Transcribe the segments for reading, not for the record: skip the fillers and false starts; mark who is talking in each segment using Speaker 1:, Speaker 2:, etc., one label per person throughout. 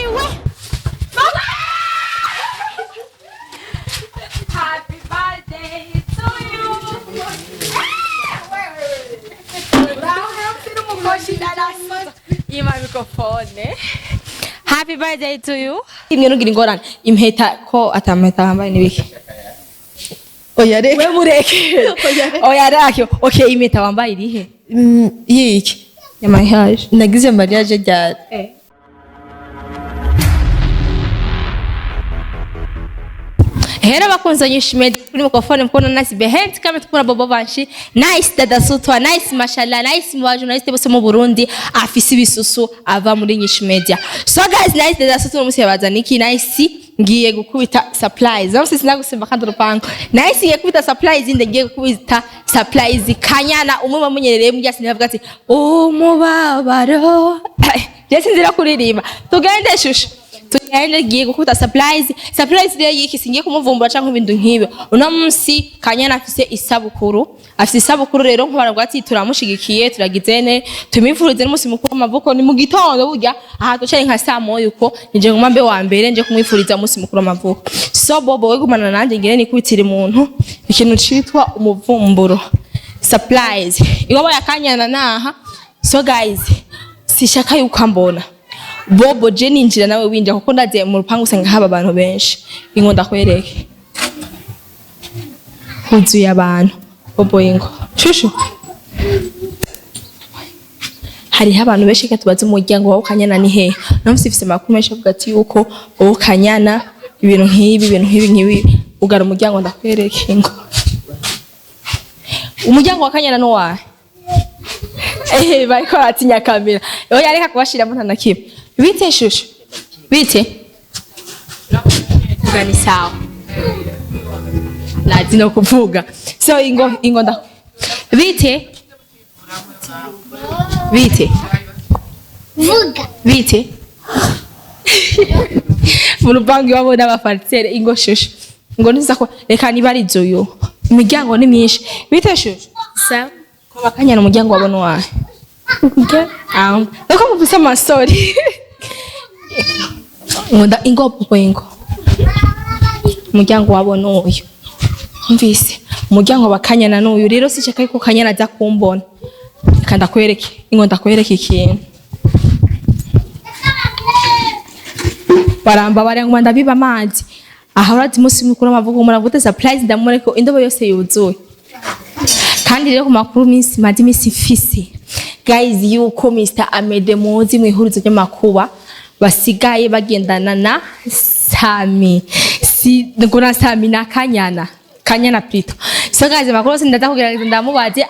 Speaker 1: yiwe. Happy birthday to you. Ima mikrofone. Happy birthday to you. Imwe nugira ingorane. Impeta ko atameta hambaye nibiki.
Speaker 2: Oya reka.
Speaker 1: We mureke. Oya reka. Okay, impeta wambaye irihe?
Speaker 2: Yiki.
Speaker 1: Ya mariage.
Speaker 2: Nagize mariage ryari.
Speaker 1: Hera bakunze nyishime kuri mikrofone mkono nice behind kama tukuna bobo banshi nice dada sutwa nice mashallah nice mwa journalist bose mu Burundi afise ibisusu ava muri nyishimedia. So guys nice dada sutwa musi yabazana iki nice ngiye gukubita surprise. Namse sinagusimba kandi rupango. Nice ngiye gukubita surprise inde ngiye gukubita surprise Kanyana umwe bamunyerereye mu byasi navuga ati umubabaro. Jesi nzira kuririmba. Tugende shusho. Tugende giye gukubita surprise. Surprise rero yiki singiye kumuvumbura canke ibintu nk'ibe. Uno munsi Kanyana afise isabukuru. Afise isabukuru rero nk'abantu ati turamushigikiye turagizene tumifurize n'umunsi mukuru w'amavuko ni mu gitondo burya aha ducaye nka saa moya uko nije ngumambe wa mbere nje kumwifuriza umunsi mukuru w'amavuko. So bobo we gumana nanje ngire ni kubitira umuntu ikintu citwa umuvumburo. Surprise. Iwabo ya Kanyana naha. So guys sishaka yuko mbona Bobo je ninjira nawe winjira kuko ndaze mu rupangu usanga haba abantu benshi ingo ndakwereke huzuye abantu Bobo ingo shushu hari abantu benshi katubaza umuryango wawe Kanyana ni he namufise makuru menshi avuga ati yuko wowe Kanyana ibintu nk'ibi ugara umuryango ndakwereke ingo umuryango wa Kanyana no wahe bariko atinya kamera yo yareka kubashiramo ntanakibe bite shushu bite gani sawa nazi no kuvuga so ingo nda bite
Speaker 3: vuga
Speaker 1: bite murupangi wabo n'abafarisere ingo shushu ngo niza ko reka nibarizo yo imiryango ni myinshi bite shushu
Speaker 3: sawa
Speaker 1: kwa Kanyana umuryango wabo no wahe nuko mufise amasori ngunda ingopo ingo umuryango wabo n'uyu mvise umuryango wa Kanyana n'uyu rero sishaka yuko Kanyana aza kumbona kandi akwereke ingo ndakwereke ikintu baramba barangwa ndabiba amazi aha urati musi mukuru amavugo muravuga surprise ndamureko indobo yose yuzuye kandi rero ku makuru minsi mazi minsi fisi guys yuko Mr Amede muzi mwihurizo ry'amakuba basigaye bagendana na Sammy ngona Sammy na Kanyana plito so guys makuru sindaza kugerageza ndamubaze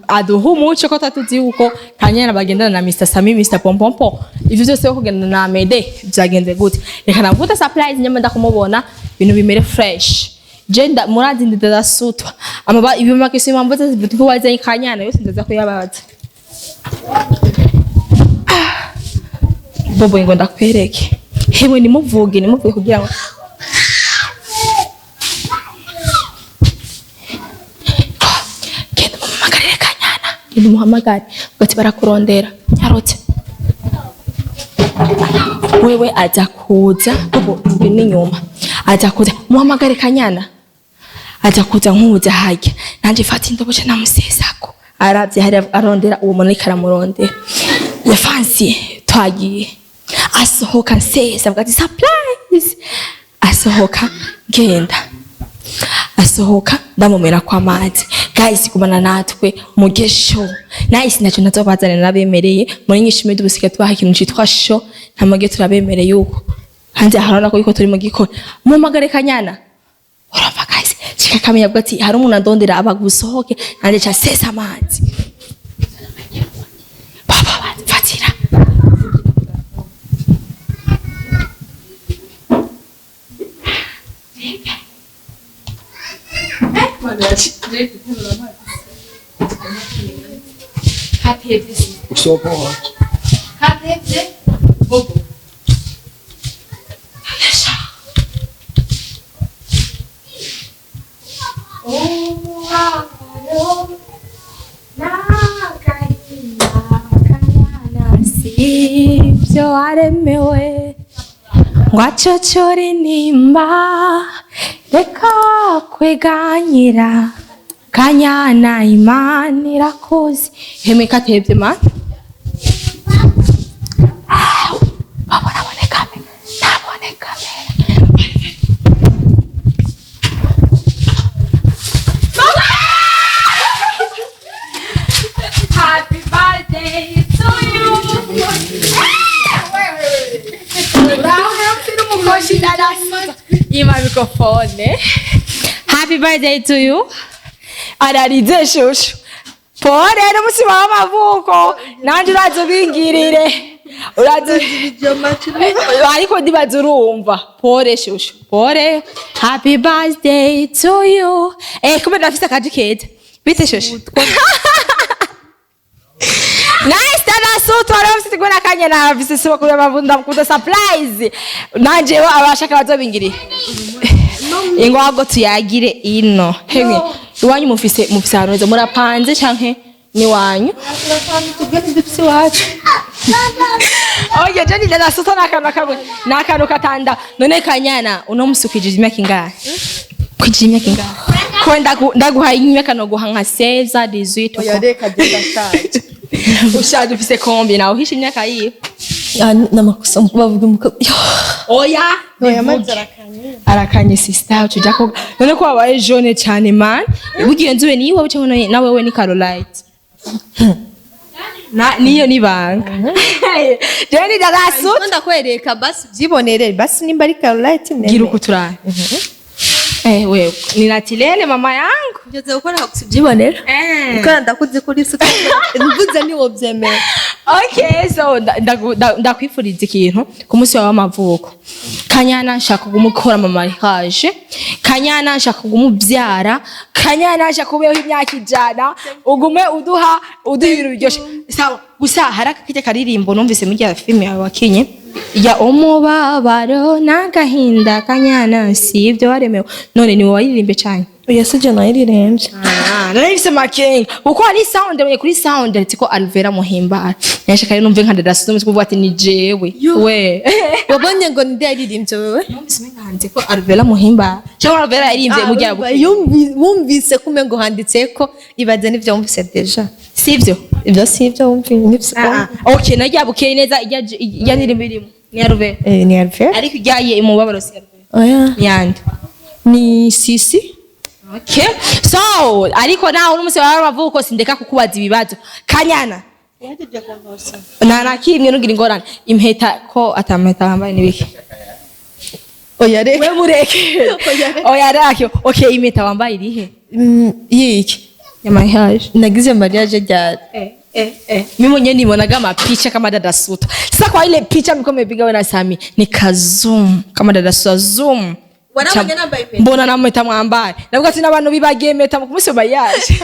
Speaker 1: aduha umuco ko tatuzi yuko Kanyana bagendana na Mr Sammy Mr Pompompo ivyo byose yo kugendana na Amede byagenze gute reka navuga surprise nyama ndakumubona ibintu bimere fresh Jenda murazi ndida sutwa amaba ibyo kisi mamboza zibutiko waze Kanyana yose ndaza kuyabaza Bobo ingo ndakwereke hewe nimuvuge kugira ngo genda muhamagare Kanyana genda muhamagare ugati barakurondera yarotse wewe aza kuza Bobo ibintu nyuma aza kuza muhamagare Kanyana aza kuza nkuza hajya nanje fata indobo cyo namusesako aravye hari arondera uwo muntu karamurondera yafansi twagiye asohoka nsesa bwati surprise asohoka genda asohoka ndamumera kwa mazi guys kumana natwe mugesho nice naco nazobazana nabemereye muri nyishime dubusike twaha ikintu citwa show ntamage turabemereye yuko hanze harana ko yuko turi mu gikora muhamagare Kanyana urumva guys kikakamenya bwati hari umuntu andondera abagusohoke nanje cha sesa amazi baba fatira Sivyo aremewe ngwacocora nimba reka kweganyira Kanyana Imana irakoze heme katebye man nabone kamera Happy birthday to you. Ima microphone. Happy birthday to you. Ararize shushu. Pore n'umutima w'amavuko. Nanje urazubingirire. Ariko ndibaza urumva. Pore shushu. Pore. Happy birthday to you. Kumbe ndafise akaji keza. Bite shushu. Nice dada suto arafite gona Kanyana afise sabukuru y'amavunda kuda surprise nanje abashaka bazobingiri ingo ahubwo tuyagire ino hemwe iwanyu mufise hanoze murapanze canke ni wanyu tugende dipsi wacu oye jani dada suto nakano katanda none Kanyana uno musukije imyaka ingahe kwijije imyaka ingahe ko ndaguhaye imyaka no guhanka 16 18
Speaker 2: oya reka ndashaje
Speaker 1: ushaje ufise kombi nawe uhisha imyaka yiwe
Speaker 2: namakosa bavuga muka
Speaker 1: oya
Speaker 2: maze
Speaker 1: arakanye sister ucuja ko none ko wabaye jaune cyane man bugiye nzuwe niwe cyangwa nawe we ni Carolite niyo nibanga jeni darasu
Speaker 2: ndakwereka basi byibonere basi nimba ari Carolite nene
Speaker 1: gira ukutura wewe ni natilele mama yangu
Speaker 2: ngeze gukora kubyibonera ukora ndakuze kuri suka mvuze ni wobyemera
Speaker 1: okay so ndakwifuriza ikintu ku munsi wawe w'amavuko Kanyana nshaka kumukora mama yaje Kanyana nshaka kumubyara Kanyana nshaka kubeho imyaka ijana ugume uduhira byoshe sawa gusa haraka kije karirimbo numvise muri ya filme yawe wakinye ya umubabaro n'agahinda Kanyana si ibyo waremewe none ni wowe waririmbe cyane
Speaker 2: oya sije nayiririmbye
Speaker 1: narifise makenga uko ari sound kuri sound ariko Alvera muhimbara yashaka rero numve nkanda dasume kuvuga ati ni jewe we
Speaker 2: wabonye ngo ndi yaririmbye wewe
Speaker 1: numvise menganze ko Alvera muhimbara cyangwa Alvera yaririmbye mu gihe
Speaker 2: wumvise kume ngo handitse ko ibaze n'ivyo wumvise deja
Speaker 1: sivyo
Speaker 2: ibyo sivyo wumvise
Speaker 1: okay najya bukeye neza ijya nirimbirimo ni Alvera
Speaker 2: ni Alvera
Speaker 1: ariko ijyaye imubabaro si Alvera
Speaker 2: oya
Speaker 1: yandi
Speaker 2: ni Sisi.
Speaker 1: Okay. So, ariko naho n'umuse wawe bavuko sindeka kukubaza ibibazo. Kanyana. Nakimwe nugira ingorane. Impeta ko atameta hambaye nibiki.
Speaker 2: Oya reke.
Speaker 1: We mureke. Oya reke. Okay, impeta wambaye irihe?
Speaker 2: Yiki.
Speaker 1: Ya mariage.
Speaker 2: Nagize mariage rya
Speaker 1: mimi mwenyewe nimeonaga mapicha kama dada Suto. Sasa kwa ile picha mko mmepiga wewe na Sammy ni kazoom kama dada Suto zoom.
Speaker 2: Wanabanya namba ipe.
Speaker 1: Mbona namweta mwambaye? Navuga ati nabantu bibagiye meta kumuse bayaje.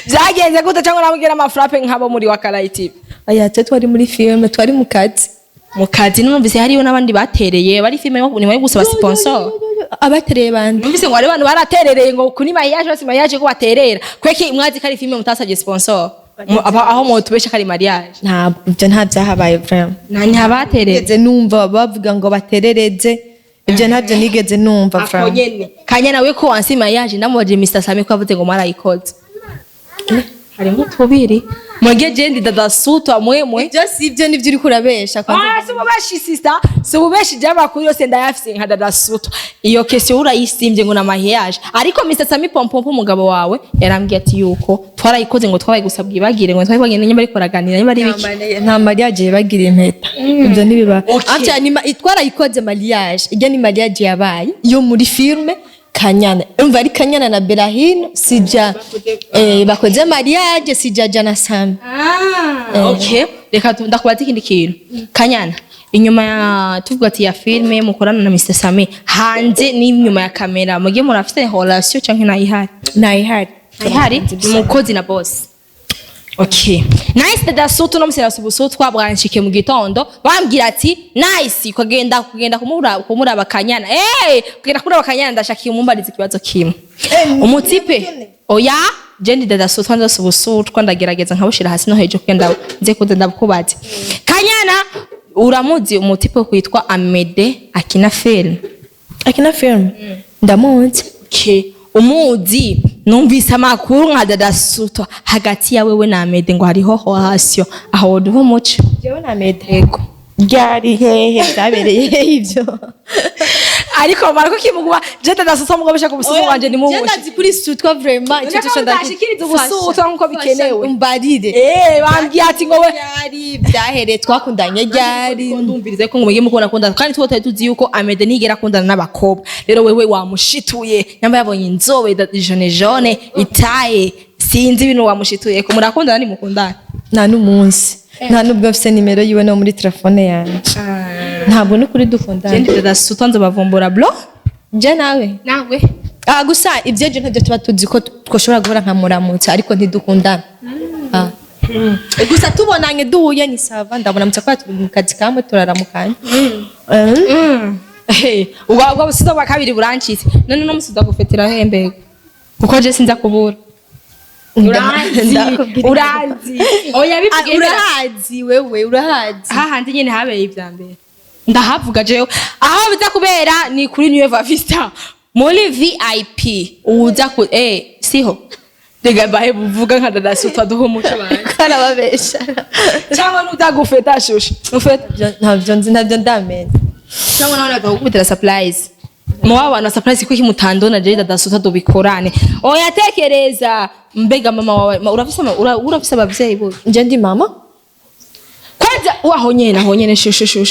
Speaker 1: Byagenze gute cyangwa namubwira amafrappe nkabo muri Wakarayiti?
Speaker 2: Aya twari muri filme twari mu kazi.
Speaker 1: Mu kazi numvise hariyo nabandi batereye bari filme ni bari gusaba sponsor.
Speaker 2: Abatereye bandi.
Speaker 1: Numvise ngo ari abantu baraterereye ngo kuni mayaje basi mayaje ko baterera. Kweki mwazi kari filme mutasabye sponsor. Aho mo tubesha kari mariage.
Speaker 2: Ntabwo ibyo nta byahabaye vraiment.
Speaker 1: Nani habatereze
Speaker 2: numva bavuga ngo baterereze. Ibyo ntabyo nigeze numva
Speaker 1: vraiment. Kanyana we ko wansi mariage namubaje Mr Sammy ko avuze ngo marayikoze. Harimo tubiri. Mwege jendi dada Suto amwemwe.
Speaker 2: Ibyo si ibyo nivyo uri kurabesha
Speaker 1: kwanza. Si mubashi sister, si mubashi jaba kuri yose ndayafise nka dada Suto. Iyo kesi urayisimbye ngo na mariage. Ariko Mr Sammy pompompo umugabo wawe yarambwiye ati yuko twarayikoze ngo twabaye gusabwa ibagire ngo twabagende nyuma ariko raganira nyuma ari biki.
Speaker 2: Nta mariage yabagira impeta. Ibyo nibiba. Acha ni twarayikoze mariage. Ijya ni mariage yabaye yo muri filme Kanyana. Umva ari Kanyana na Berahino sija bakoze mariage sija na Sammy.
Speaker 1: Okay. Reka ndakubaza ikindi kintu. Kanyana inyuma ya tuvuga ati ya filme mukorana na Mr Sammy hanze ni inyuma ya kamera mugiye murafite relation canke nayihari? Nayihari mukozi na boss. Okay. Nice dada Suto no musera subuso twabwanshike mu gitondo bambwira ati nice kugenda kumuraba Kanyana. Kugenda kumuraba Kanyana ndashaka umumbariza ikibazo kimwe. Umutipe oya jendi dada Suto nzo subuso twandagerageza nkabushira hasi no hejuru kugenda nze kuza ndabukubaze. Kanyana uramuzi umutipe kwitwa Amede akina film
Speaker 2: ndamuzi
Speaker 1: okay umuzi numvise amakuru nka dada Suto hagati ya wewe na Amede ngo hariho hohasyo aho duho muco
Speaker 2: jewe na Amede yego byari hehe byabereye ivyo
Speaker 1: ariko barako kimugwa je dada Suto mugabo shaka ubusuzu wanje ni mubushi
Speaker 2: ndazi kuri Suto vraiment icyo cyo
Speaker 1: ndashikiriza ubusuzu nkuko bikenewe
Speaker 2: umbarire
Speaker 1: bambwiye ati ngo we
Speaker 2: byari byahere twakundanye ryari
Speaker 1: ndumvirize ko ngumye mukora kunda kandi twotari tuzi yuko Amede nigera akundana n'abakobwa rero wewe wamushituye nyamba yabonye inzobe jaune itaye sinzi ibintu wamushituye ko murakundana ni mukundana
Speaker 2: nta n'umunsi nta nubwo afite nimero yiwe no muri telefone yanjye ntabwo ni kuri dukundana
Speaker 1: je dada Suto nzo bavumbura blo
Speaker 2: je nawe gusa ibyo je ntabyo tuba tuzi ko twoshobora guhora nka muramutse ariko ntidukundana gusa tubonanye duhuye ni sava ndabona mutse turi mu kazi kamwe turaramukanye
Speaker 1: ubwo busizo bwa kabiri burancitse none no musizo gufetera hembego kuko je sinza kubura urazi oya bivuge
Speaker 2: urahazi wewe urahazi
Speaker 1: hahandi nyene habeye ivya mbere ndahavuga jewe aho biza kubera ni kuri New Vista muri VIP uza ku siho Dega bahe buvuga nka dada Suto duho muco banje
Speaker 2: kana babesha
Speaker 1: cyangwa nutagufeta shusho ufeta
Speaker 2: ntabyo ndamenya
Speaker 1: cyangwa nawe agakubitira surprise mwa surprise kuki mutandona je dada Suto dubikorane oya tekereza mbega mama wawe urafise abavyeyi bo
Speaker 2: nje ndi mama
Speaker 1: kwanza waho nyene shusho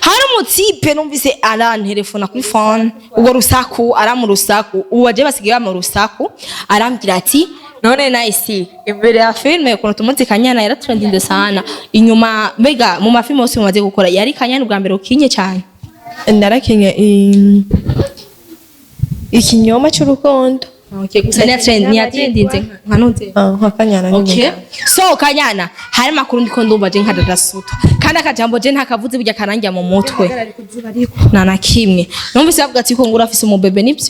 Speaker 1: hari umutipe numvise arantelefona kuri phone ubwo rusaku aramurusaku uwaje basigaye mu rusaku arambwira ati none nice imbere ya filme kuno tumuzi Kanyana yaratrendinde sana inyuma mbega mu mafilme yose mumaze gukora yari Kanyana ubwa mbere ukinye cyane
Speaker 2: narakinye ikinyoma cy'urukundo
Speaker 1: okay gusa ni atrendinde nkanuze
Speaker 2: nka Kanyana
Speaker 1: okay so Kanyana hari makuru ndiko ndumva je nka dada Suto kandi akajambo je ntakavuze burya karangira mu mutwe nana kimwe numvise bavuga ati ko ngura afise umubebe nibyo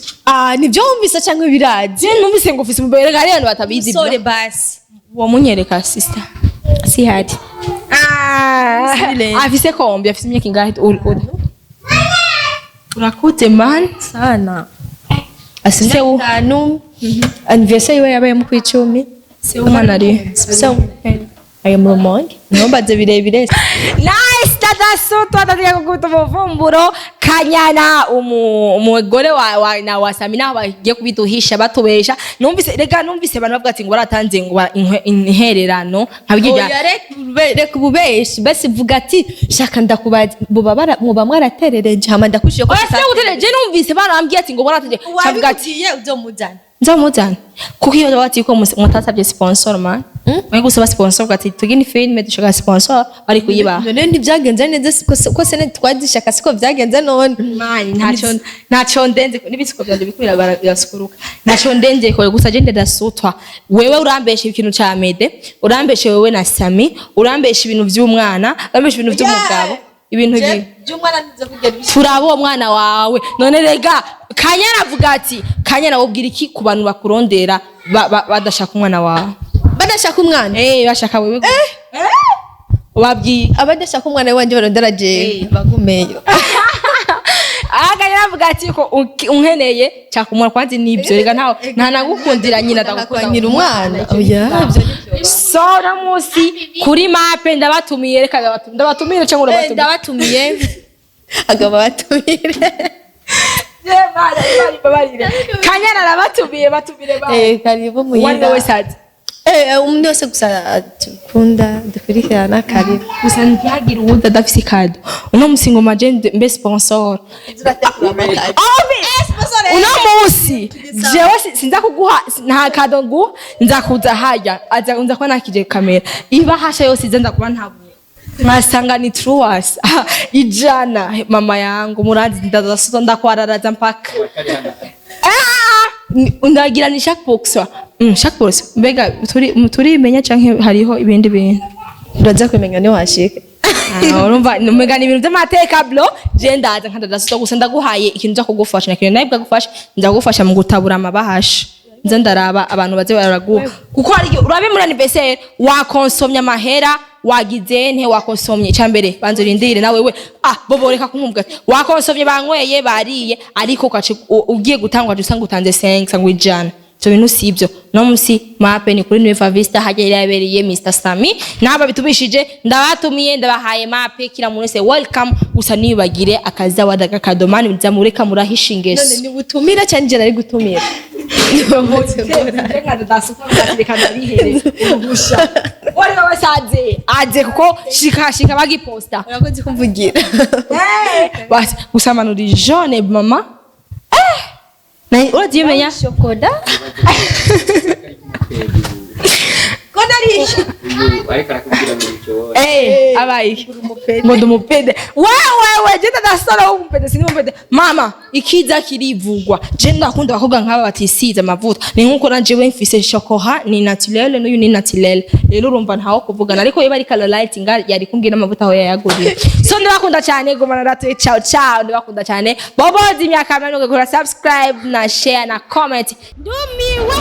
Speaker 2: nibyo wumvise cyangwa biraje
Speaker 1: numvise ngo ufise umubebe gari abantu batabizi
Speaker 2: sore basi
Speaker 1: wo munyereka sister si hadi afise kombi afise imyaka ingahe urakuze man
Speaker 2: sana asise uhanu anniversaire yiwe yabaye mu kwicumi
Speaker 1: se umwana ari
Speaker 2: ayo mu Rumonge nombaze birebire
Speaker 1: nice dada Suto atatiye kukuta umuvumburo Kanyana umugore wa Sammy naho bagiye kubiduhisha batubesha numvise abantu bavuga ati ngo waratanze ngo inhererano nkabijya
Speaker 2: reka ububeshi basi vuga ati shaka ndakubaza muba mwaraterereje hama ndakushije ko
Speaker 1: je numvise barambwiye ati ngo waratanze
Speaker 2: cavuga ati uzomuzana
Speaker 1: nzamuzana kuko iyo bati ko mutasabye sponsor man mwe gusaba sponsor gati tugini film dushaka sponsor ari kuyiba
Speaker 2: none ntibyagenze neza ko sene twadishaka siko byagenze none
Speaker 1: man ntaco ndenze nibisiko byanje bikwira barasukuruka ntaco ndenze ko gusa je ndeda Suto wewe urambesha ikintu ca Amede urambesha wewe na Sammy urambesha ibintu vy'umwana urambesha ibintu vy'umugabo ibintu
Speaker 2: by'umwana nizo kugera
Speaker 1: turabo mwana wawe none rega Kanyana avuga ati Kanyana wobwira iki ku bantu bakurondera badashaka umwana wawe
Speaker 2: badashaka umwana
Speaker 1: bashaka wewe wabyi
Speaker 2: abadashaka umwana wanje barondera je bagumeyo
Speaker 1: Kanyana avuga ati ko unkeneye cyakumura kwanzi nibyo rega nta nagukundira nyina
Speaker 2: ndagukundira umwana
Speaker 1: sora musi kuri mape ndabatumiye reka ndabatumire cyangwa
Speaker 2: ndabatumiye agaba batumire
Speaker 1: Kanyana arabatumiye batumire ba
Speaker 2: karibu muyiga
Speaker 1: wese ati
Speaker 2: umuntu wese gusa dukunda dukurikirana karibu
Speaker 1: gusa ntiyagira uwundi adafise kado uno musingo magende mbe sponsor uno musi jewe sinza kuguha nta kado nguha nzakuza hajya nza kuba nakije kamera iba hasha yose izenza kuba ntabwo mwasanga ni truas ijana mama yangu murazi dada Suto ndakwararaza mpaka ndagira ni chaque box mbega turi menya canke hariho ibindi bintu
Speaker 2: uraza kumenya ni washika
Speaker 1: urumva mbega ni ibintu by'amateka blo je ndaza nka dada Suto gusa ndaguhaye ikintu cyo kugufasha nakintu naibwa gufasha ndagufasha mu gutabura amabahasha nza ndaraba abantu baze baraguha kuko hari urabe muri anniversaire wakonsomye amahera wagize nte wakonsomye cyambere banze rindire nawe we boboreka kumubwa wakonsomye banyweye bariye ariko kace ugiye gutangwa dusanga utanze 5 sangwe ijana so bintu sibyo no musi mape ni kuri Nueva Vista haje yabereye Mr Sammy naba bitubishije ndabatumiye ndabahaye mape kila muntu se welcome gusa nibagire akaza wadaga kadomani bizamureka murahishingeso
Speaker 2: none ni butumira cyane je nari gutumira
Speaker 1: wari wasaze aje kuko shika bagiposta
Speaker 2: urakoze kumvugira
Speaker 1: basi gusamanura jaune mama na uragiye menya
Speaker 2: shokoda
Speaker 1: kodari
Speaker 3: ariko arakubwira ngo icyo
Speaker 1: abayi ngo umupede wewe je ndasora umupede sinumupede mama ikiza kirivugwa je ndakunda bakobwa nk'aba batisize amavuta ni nkuko nanje we mfise chocolat ni naturel n'uyu ni naturel rero urumva ntaho kuvugana ariko yeba ari color lighting yari kumbwira amavuta aho yayaguriye so ndabakunda cyane gomana ratuye ciao ndabakunda cyane bobo zimyaka 80 gukora subscribe na share na comment ndumiwe